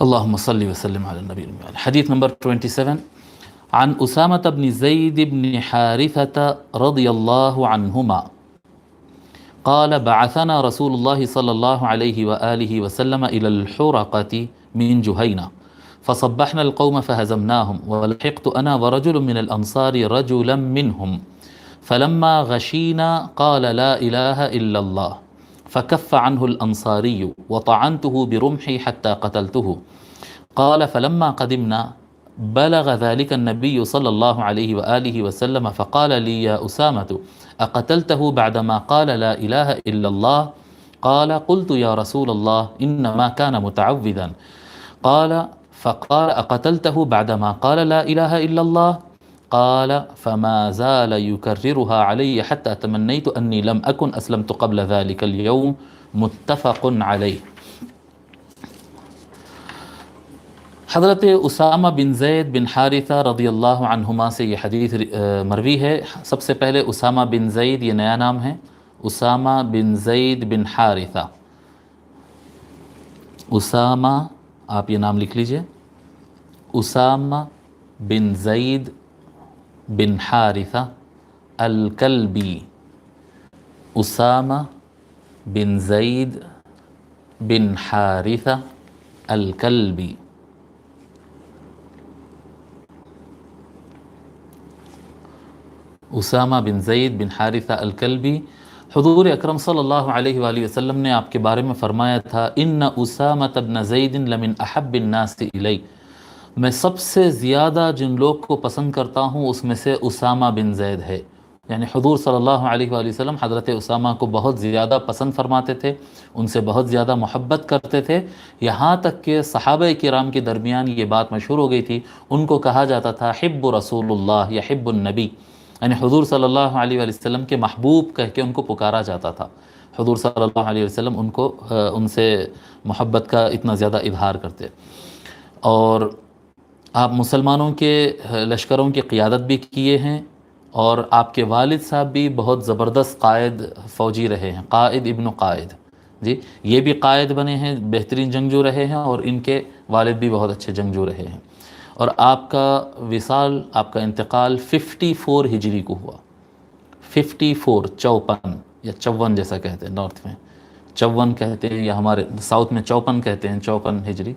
اللہم صلی وسلم علی النبی الأمي. حدیث نمبر 27 عن أسامة بن زيد بن حارثة رضي الله عنهما قال بعثنا رسول الله صلى الله عليه وآله وسلم إلى الحرقة من جهينة فصبحنا القوم فهزمناهم ولحقت أنا ورجل من الأنصار رجلا منهم فلما غشينا قال لا إله إلا الله فكف عنه الأنصاري وطعنته برمحي حتى قتلته. قال فلما قدمنا بلغ ذلك النبي صلى الله عليه وآله وسلم فقال لي يا أسامة أقتلته بعدما قال لا إله إلا الله؟ قال قلت يا رسول الله إنما كان متعوذا. فقال أقتلته بعدما قال لا إله إلا الله؟ قال فما زال يكررها علي حتى تمنيت أني لم أكن أسلمت قبل ذلك اليوم. متفق عليه. حضرت اسامہ بن زید بن حارثہ رضی اللہ عنہما سے یہ حدیث مروی ہے. سب سے پہلے اسامہ بن زید یہ نیا نام ہے، اسامہ بن زید بن حارثہ. اسامہ آپ یہ نام لکھ لیجئے، اسامہ بن زید بن حارثہ الکلبی. اسامہ بن زید بن حارثہ الکلبی. اسامہ بن زید بن حارثہ الکلبی. حضور اکرم صلی اللہ علیہ وآلہ وسلم نے آپ کے بارے میں فرمایا تھا ان اسامہ بن زید لمن احب الناس الی، میں سب سے زیادہ جن لوگ کو پسند کرتا ہوں اس میں سے اسامہ بن زید ہے. یعنی حضور صلی اللہ علیہ وآلہ وسلم حضرت اسامہ کو بہت زیادہ پسند فرماتے تھے، ان سے بہت زیادہ محبت کرتے تھے، یہاں تک کہ صحابہ کرام کے درمیان یہ بات مشہور ہو گئی تھی، ان کو کہا جاتا تھا حب رسول اللہ یا حب النبی، یعنی حضور صلی اللہ علیہ وآلہ وسلم کے محبوب کہہ کے ان کو پکارا جاتا تھا. حضور صلی اللہ علیہ وسلم ان سے محبت کا اتنا زیادہ اظہار کرتے. اور آپ مسلمانوں کے لشکروں کی قیادت بھی کیے ہیں، اور آپ کے والد صاحب بھی بہت زبردست قائد فوجی رہے ہیں، قائد ابن قائد. جی یہ بھی قائد بنے ہیں، بہترین جنگجو رہے ہیں، اور ان کے والد بھی بہت اچھے جنگجو رہے ہیں. اور آپ کا وصال، آپ کا انتقال 54 ہجری کو ہوا. 54 54 یا 54 جیسا کہتے ہیں، نارتھ میں 54 کہتے ہیں، یا ہمارے ساؤتھ میں 54 کہتے ہیں، 54 ہجری.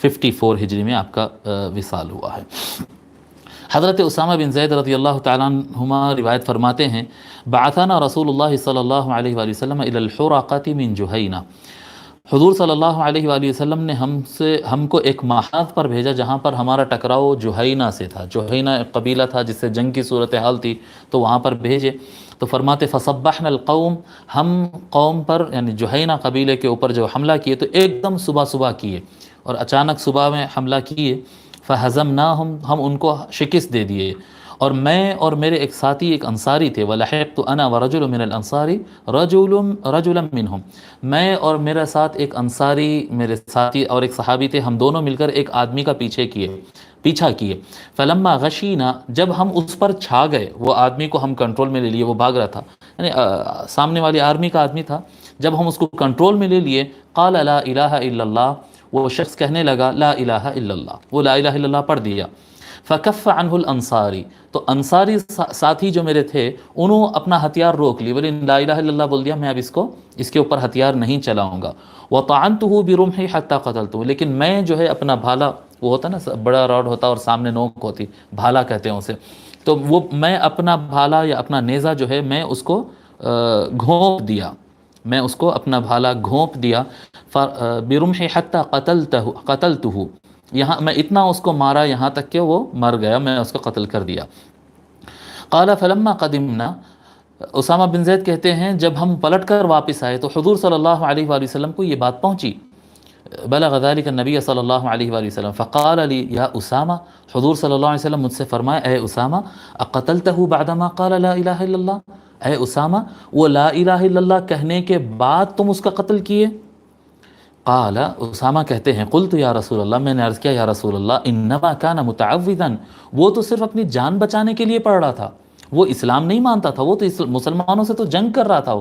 54 ہجری میں آپ کا وصال ہوا ہے. حضرت اسامہ بن زید رضی اللہ تعالیٰ عنہما روایت فرماتے ہیں بعثنا رسول اللہ صلی اللہ علیہ وآلہ وسلم الی الحرقۃ من جہینہ. حضور صلی اللہ علیہ وآلہ وسلم نے ہم کو ایک محاذ پر بھیجا جہاں پر ہمارا ٹکراؤ جہینہ سے تھا. جہینہ ایک قبیلہ تھا جس سے جنگ کی صورتحال تھی، تو وہاں پر بھیجے. تو فرماتے فصبحنا القوم، ہم قوم پر یعنی جہینہ قبیلے کے اوپر جو حملہ کیے تو ایک دم صبح کیے، اور اچانک صبح میں حملہ کیے. فہزمناہم، ہم ان کو شکست دے دیے. اور میں اور میرے ایک ساتھی ایک انصاری تھے، وَلَحِقْتُ أَنَا وَرَجُلٌ مِّنَ الْأَنصَارِ رَجُلًا مِّنْهُمْ، میں اور میرا ساتھ ایک انصاری، میرے ساتھی اور ایک صحابی تھے، ہم دونوں مل کر ایک آدمی کا پیچھا کیے. فلما غشینا، جب ہم اس پر چھا گئے، وہ آدمی کو ہم کنٹرول میں لے لیے، وہ بھاگ رہا تھا، یعنی سامنے والی آرمی کا آدمی تھا. جب ہم اس کو کنٹرول میں لے لیے، قال لا الہ الا اللہ، وہ شخص کہنے لگا لا الہ الا اللہ، وہ لا الہ الا اللہ پڑھ دیا. فکف عنہ الانصاری، تو انصاری ساتھی جو میرے تھے انہوں اپنا ہتھیار روک لی، بولے لا الہ الا اللہ بول دیا، میں اب اس کے اوپر ہتھیار نہیں چلاؤں گا. وطعنتہ برمحی حتی قتلتہ، لیکن میں جو ہے اپنا بھالا، وہ ہوتا نا بڑا راڈ ہوتا اور سامنے نوک ہوتی، بھالا کہتے ہیں اسے، تو وہ میں اپنا بھالا یا اپنا نیزہ جو ہے میں اس کو گھونپ دیا، میں اس کو اپنا بھالا گھونپ دیا. برمحی حتی قتلتہ، یہاں میں اتنا اس کو مارا یہاں تک کہ وہ مر گیا، میں اس کو قتل کر دیا. قال فلما قدمنا، اسامہ بن زید کہتے ہیں جب ہم پلٹ کر واپس آئے تو حضور صلی اللہ علیہ وآلہ وسلم کو یہ بات پہنچی. بلغ ذلك النبی صلی اللہ علیہ وآلہ وسلم فقال لی یا اسامہ، حضور صلی اللہ علیہ وسلم مجھ سے فرمایا اے اسامہ اقتلتہ بعدما قال لا الہ الا اللہ، اے اسامہ وہ لا الہ الا اللہ کہنے کے بعد تم اس کا قتل کیے؟ قال، اسامہ کہتے ہیں قلت یا رسول اللہ، میں نے عرض کیا یا رسول اللہ انما کان متعوذا، وہ تو صرف اپنی جان بچانے کے لیے پڑھ رہا تھا، وہ اسلام نہیں مانتا تھا، وہ تو مسلمانوں سے تو جنگ کر رہا تھا،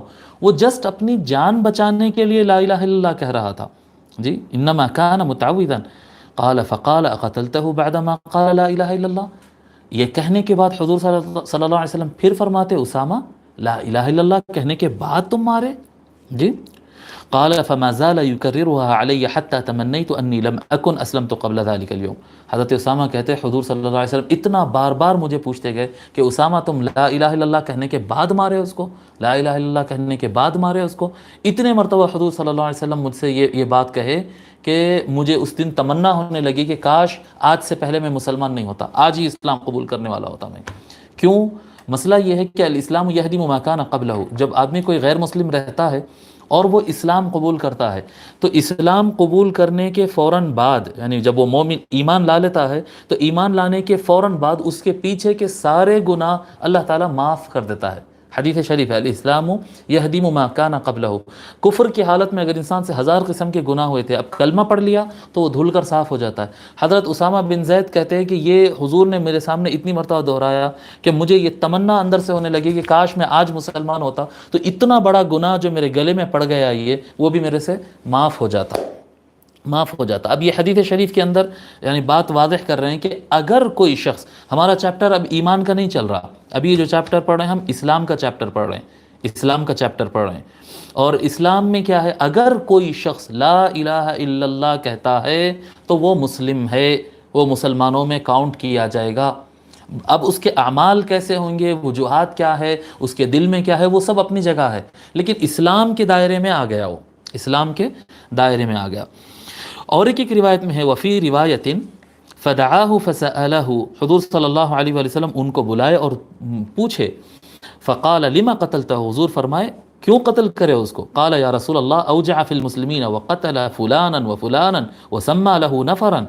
وہ جسٹ اپنی جان بچانے کے لیے لا الہ الا اللہ کہہ رہا تھا. جی انما کان متعوذا. قال فقال اقتلته بعدما قال لا الہ الا اللہ. یہ کہنے کے بعد حضور صلی اللہ علیہ وسلم پھر فرماتے اسامہ لا الہ الا اللہ کہنے کے بعد تم مارے؟ جی. قال فما زال يكررها علي حتى تمنيت اني لم اكن اسلمت قبل ذلك اليوم. حضرت اسامہ کہتے ہیں حضور صلی اللہ علیہ وسلم اتنا بار بار مجھے پوچھتے گئے کہ اسامہ تم لا الہ الا اللہ کہنے کے بعد مارے اس کو، لا الہ الا اللہ کہنے کے بعد مارے اس کو. اتنے مرتبہ حضور صلی اللہ علیہ وسلم مجھ سے یہ بات کہے کہ مجھے اس دن تمنا ہونے لگی کہ کاش آج سے پہلے میں مسلمان نہیں ہوتا، آج ہی اسلام قبول کرنے والا ہوتا میں. کیوں؟ مسئلہ یہ ہے کہ الاسلام یہدم ما کان قبلہ، جب آدمی کوئی غیر مسلم رہتا ہے اور وہ اسلام قبول کرتا ہے تو اسلام قبول کرنے کے فوراً بعد، یعنی جب وہ مومن ایمان لا لیتا ہے تو ایمان لانے کے فوراً بعد اس کے پیچھے کے سارے گناہ اللہ تعالیٰ معاف کر دیتا ہے. حدیث شریف ہے الاسلام یہدم ما کان قبلہ. کفر کی حالت میں اگر انسان سے 1000 قسم کے گناہ ہوئے تھے، اب کلمہ پڑھ لیا تو وہ دھل کر صاف ہو جاتا ہے. حضرت اسامہ بن زید کہتے ہیں کہ یہ حضور نے میرے سامنے اتنی مرتبہ دہرایا کہ مجھے یہ تمنا اندر سے ہونے لگی کہ کاش میں آج مسلمان ہوتا تو اتنا بڑا گناہ جو میرے گلے میں پڑ گیا یہ وہ بھی میرے سے معاف ہو جاتا. اب یہ حدیث شریف کے اندر یعنی بات واضح کر رہے ہیں کہ اگر کوئی شخص، ہمارا چیپٹر اب ایمان کا نہیں چل رہا، ابھی یہ جو چیپٹر پڑھ رہے ہیں ہم اسلام کا چیپٹر پڑھ رہے ہیں، اسلام کا چیپٹر پڑھ رہے ہیں. اور اسلام میں کیا ہے، اگر کوئی شخص لا الہ الا اللہ کہتا ہے تو وہ مسلم ہے، وہ مسلمانوں میں کاؤنٹ کیا جائے گا. اب اس کے اعمال کیسے ہوں گے، وجوہات کیا ہے، اس کے دل میں کیا ہے، وہ سب اپنی جگہ ہے، لیکن اسلام کے دائرے میں آ گیا، وہ اسلام کے دائرے میں آ گیا. اور ایک روایت میں ہے وفی روایت فدعاہ فسألہ، حضور صلی اللہ علیہ وآلہ وسلم ان کو بلائے اور پوچھے. فقال لما قتلتہ، حضور فرمائے کیوں قتل کرے اس کو؟ قال یا رسول اللہ اوجع فی المسلمین وقتل فلانا وفلانا وسمى له نفرا.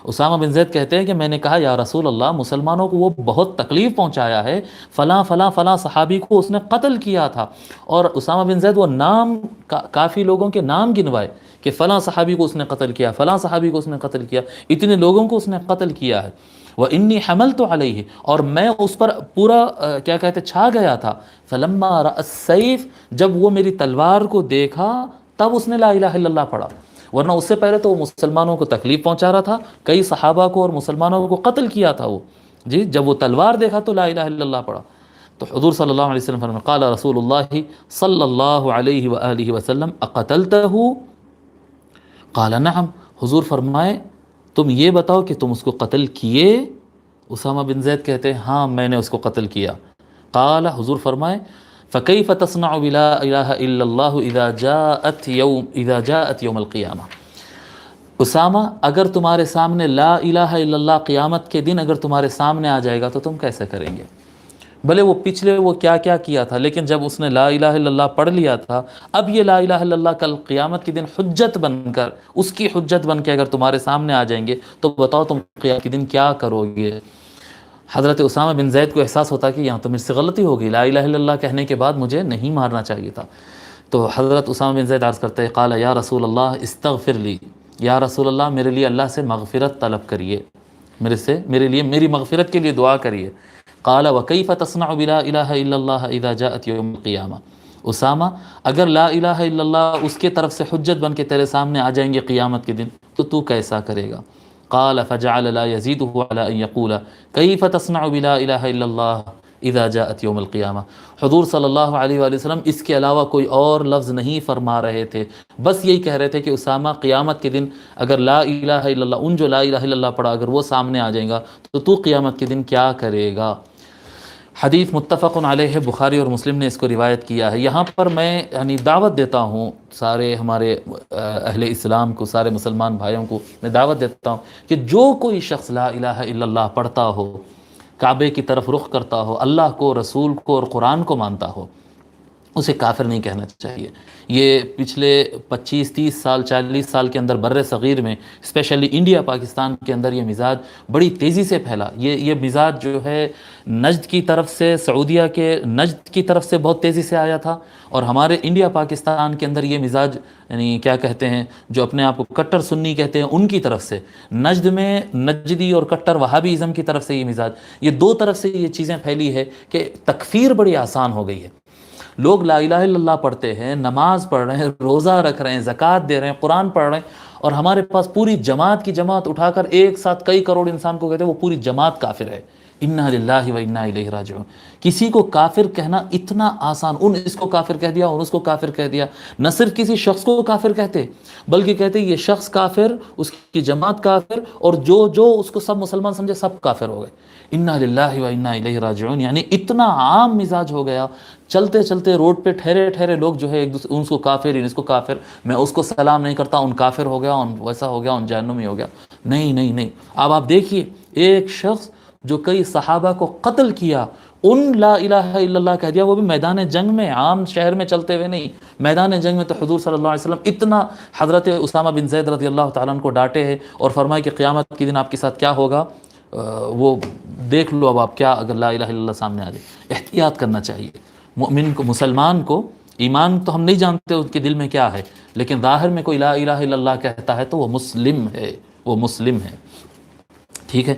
اسامہ بن زید کہتے ہیں کہ میں نے کہا یا رسول اللہ مسلمانوں کو وہ بہت تکلیف پہنچایا ہے، فلاں فلاں فلاں صحابی کو اس نے قتل کیا تھا. اور اسامہ بن زید وہ نام کافی لوگوں کے نام گنوائے کہ فلاں صحابی کو اس نے قتل کیا، فلاں صحابی کو اس نے قتل کیا، اتنے لوگوں کو اس نے قتل کیا ہے. وَإِنِّي حَمَلْتُ عَلَيْهِ، اور میں اس پر پورا کیا کہتے چھا گیا تھا. فَلَمَّا رَأَى السَّيْفَ، جب وہ میری تلوار کو دیکھا تب اس نے لا الہ الا اللہ پڑھا، ورنہ اس سے پہلے تو وہ مسلمانوں کو تکلیف پہنچا رہا تھا، کئی صحابہ کو اور مسلمانوں کو قتل کیا تھا وہ. جی جب وہ تلوار دیکھا تو لا الہ الا اللہ پڑھا. تو حضور صلی اللہ علیہ وسلم فرمایا قال رسول اللہ صلی اللہ علیہ وآلہ وسلم اقتلتہ؟ قال نعم، حضور فرمائے تم یہ بتاؤ کہ تم اس کو قتل کیے؟ اسامہ بن زید کہتے ہیں ہاں میں نے اس کو قتل کیا. قال، حضور فرمائے فَكَيْفَ تَصْنَعُ بِلَا إِلَهَ إِلَّا اللَّهُ إِذَا جَاءَتْ يَوْمَ الْقِيَامَةِ. اسامہ اگر تمہارے سامنے لا الہ الا اللہ قیامت کے دن اگر تمہارے سامنے آ جائے گا تو تم کیسے کریں گے؟ بھلے وہ پچھلے وہ کیا کیا کیا تھا، لیکن جب اس نے لا الہ الا اللہ پڑھ لیا تھا، اب یہ لا الہ الا اللہ کل قیامت کے دن حجت بن کر، اس کی حجت بن کے اگر تمہارے سامنے آ جائیں گے تو بتاؤ تم قیامت کے دن کیا کرو گے؟ حضرت اسامہ بن زید کو احساس ہوتا کہ یہاں تو مجھ سے غلطی ہو گئی، لا الہ الا اللہ کہنے کے بعد مجھے نہیں مارنا چاہیے تھا. تو حضرت اسامہ بن زید عرض کرتے ہیں قال یا رسول اللہ استغفر لی، یا رسول اللہ میرے لیے اللہ سے مغفرت طلب کریے، میرے لیے میری مغفرت کے لیے دعا کریے. قال وکیف تصنع بلا الہ الا اللہ اذا جاءت یوم القیامہ. اسامہ اگر لا الہ الا اللہ اس کے طرف سے حجت بن کے تیرے سامنے آ جائیں گے قیامت کے دن تو کیسا کرے گا؟ قال فجعل لا يزيده على ان يقول كيف تصنع بلا اله الا الله اذا جاءت يوم القيامه. حضور صلی اللہ علیہ وآلہ وسلم اس کے علاوہ کوئی اور لفظ نہیں فرما رہے تھے، بس یہی کہہ رہے تھے کہ اسامہ قیامت کے دن اگر لا الہ الا اللہ، ان جو لا الہ الا اللہ پڑھا اگر وہ سامنے آ جائیں گا تو قیامت کے دن کیا کرے گا؟ حدیث متفق علیہ، بخاری اور مسلم نے اس کو روایت کیا ہے. یہاں پر میں یعنی دعوت دیتا ہوں سارے ہمارے اہل اسلام کو، سارے مسلمان بھائیوں کو میں دعوت دیتا ہوں کہ جو کوئی شخص لا الہ الا اللہ پڑھتا ہو، کعبے کی طرف رخ کرتا ہو، اللہ کو، رسول کو اور قرآن کو مانتا ہو، اسے کافر نہیں کہنا چاہیے. یہ پچھلے 25-30 سال 40 سال کے اندر بر صغیر میں اسپیشلی انڈیا پاکستان کے اندر یہ مزاج بڑی تیزی سے پھیلا. یہ مزاج جو ہے نجد کی طرف سے، سعودیہ کے نجد کی طرف سے بہت تیزی سے آیا تھا، اور ہمارے انڈیا پاکستان کے اندر یہ مزاج یعنی کیا کہتے ہیں جو اپنے آپ کو کٹر سنی کہتے ہیں ان کی طرف سے، نجد میں نجدی اور کٹر وہابی ازم کی طرف سے یہ مزاج، یہ دو طرف سے یہ چیزیں پھیلی ہے کہ تکفیر بڑی آسان ہو گئی ہے. لوگ لا الہ الا اللہ پڑھتے ہیں، نماز پڑھ رہے ہیں، روزہ رکھ رہے ہیں، زکوٰۃ دے رہے ہیں، قرآن پڑھ رہے ہیں، اور ہمارے پاس پوری جماعت کی جماعت اٹھا کر ایک ساتھ کئی کروڑ انسان کو کہتے ہیں وہ پوری جماعت کافر ہے. انا للہ و انا الیہ راجعون. کسی کو کافر کہنا اتنا آسان، ان اس کو کافر کہہ دیا اور اس کو کافر کہہ دیا. نہ صرف کسی شخص کو کافر کہتے بلکہ کہتے یہ شخص کافر، اس کی جماعت کافر، اور جو اس کو سب مسلمان سمجھے سب کافر ہو گئے. انا للہ و انا الیہ راجعون. یعنی اتنا عام مزاج ہو گیا، چلتے چلتے روڈ پہ ٹھہرے ٹھہرے لوگ جو ہے ایک دوسرے، اس کو کافر، اس کو کافر، میں اس کو سلام نہیں کرتا، ان کافر ہو گیا، ان ویسا ہو گیا، ان جہنمی ہو گیا. نہیں نہیں نہیں. اب آپ دیکھیے ایک شخص جو کئی صحابہ کو قتل کیا، ان لا الہ الا اللہ کہہ دیا، وہ بھی میدان جنگ میں، عام شہر میں چلتے ہوئے نہیں، میدان جنگ میں. تو حضور صلی اللہ علیہ وسلم اتنا حضرت اسامہ بن زید رضی اللہ تعالیٰ عنہ کو ڈانٹے ہیں اور فرمایا کہ قیامت کے دن آپ کے ساتھ کیا ہوگا وہ دیکھ لو. اب آپ کیا اگر لا الہ الا اللہ سامنے آ جائے. احتیاط کرنا چاہیے مومن کو، مسلمان کو. ایمان تو ہم نہیں جانتے اس کے دل میں کیا ہے، لیکن ظاہر میں کوئی لا الہ الا اللہ کہتا ہے تو وہ مسلم ہے، وہ مسلم ہے. ٹھیک ہے.